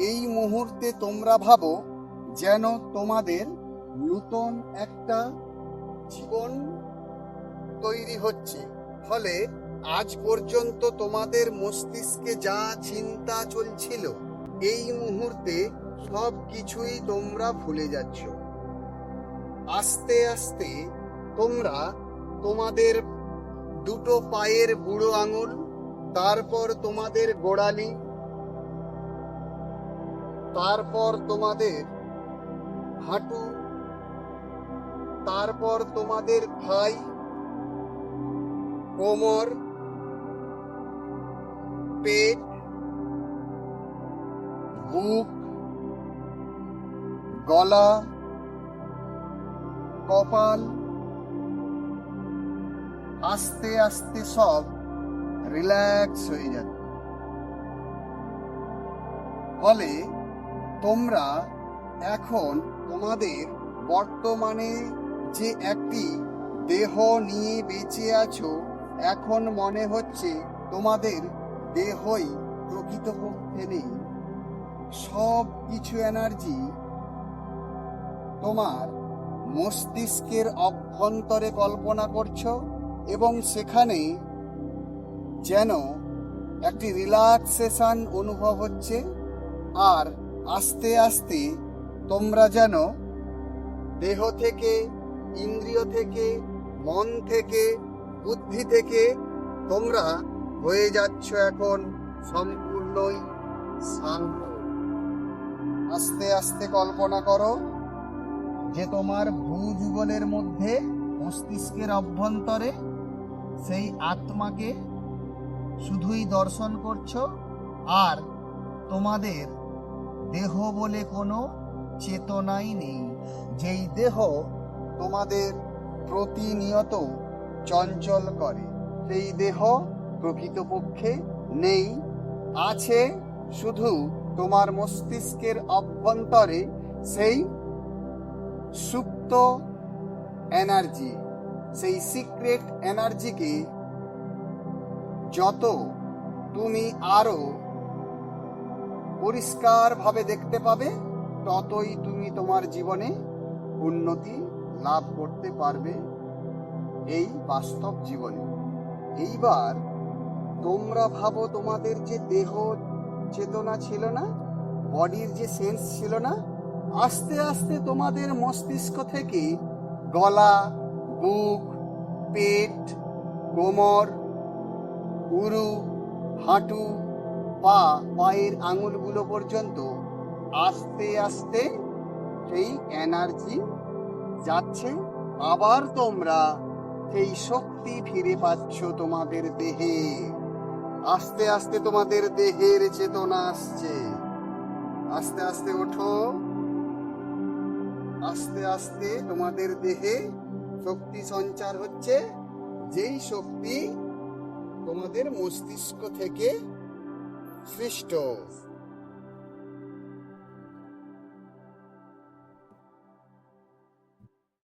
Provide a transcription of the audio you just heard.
এই মুহূর্তে তোমরা ভাবো যেন তোমাদের নতুন একটা জীবন তৈরি হচ্ছে। ফলে আজ পর্যন্ত তোমাদের মস্তিষ্কে যা চিন্তা চলছিল, এই মুহূর্তে সব কিছুই তোমরা ভুলে যাচ্ছ। আস্তে আস্তে তোমরা তোমাদের দুটো পায়ের বুড়ো আঙুল, তারপর তোমাদের গোড়ালি, তারপর তোমাদের হাঁটু, তারপর তোমাদের থাই, কোমর, পেট, বুক, গলা, কপাল আস্তে আস্তে সব রিল্যাক্স হয়ে যাচ্ছে। ফলে তোমরা এখন তোমাদের বর্তমানে যে একটি দেহ নিয়ে বেঁচে আছো, এখন মনে হচ্ছে তোমাদের দেহই প্রকৃতপক্ষে নেই। সব কিছু এনার্জি তোমার মস্তিষ্কের অভ্যন্তরে কল্পনা করছো এবং সেখানে যেন একটি রিল্যাক্সেশন অনুভব হচ্ছে। আর আস্তে আস্তে তোমরা যেন দেহ থেকে, ইন্দ্রিয় থেকে, মন থেকে, বুদ্ধি থেকে তোমরা হয়ে যাচ্ছ এখন সম্পূর্ণই শান্ত। আস্তে আস্তে কল্পনা করো যে তোমার ভূযুগলের মধ্যে মস্তিষ্কের অভ্যন্তরে সেই আত্মাকে শুধুই দর্শন করছো, আর তোমাদের দেহ বলে কোনো চেতনাই নেই। যেই দেহ তোমাদের প্রতিনিয়ত চঞ্চল করে, সেই দেহ প্রকৃতপক্ষে নেই। আছে শুধু তোমার মস্তিষ্কের অভ্যন্তরে সেই সুপ্ত এনার্জি। সেই সিক্রেট এনার্জিকে যত তুমি আরো পরিষ্কারভাবে দেখতে পাবে, ততই তুমি তোমার জীবনে উন্নতি লাভ করতে পারবে এই বাস্তব জীবনে। এইবার তোমরা ভাবো তোমাদের যে দেহ চেতনা ছিল না, বডির যে সেন্স ছিল না, আস্তে আস্তে তোমাদের মস্তিষ্ক থেকে গলা, বুক, পেট, কোমর, উরু, হাঁটু, পা, পায়ের আঙুলগুলো পর্যন্ত আস্তে আস্তে সেই এনার্জি যাচ্ছে। আবার তোমরা সেই শক্তি ফিরে পাচ্ছ তোমাদের দেহে। আস্তে আস্তে তোমাদের দেহের চেতনা আসছে। আস্তে আস্তে ওঠো। আস্তে আস্তে তোমাদের দেহে শক্তি সঞ্চার হচ্ছে, যেই শক্তি তোমাদের মস্তিষ্ক থেকে সৃষ্ট।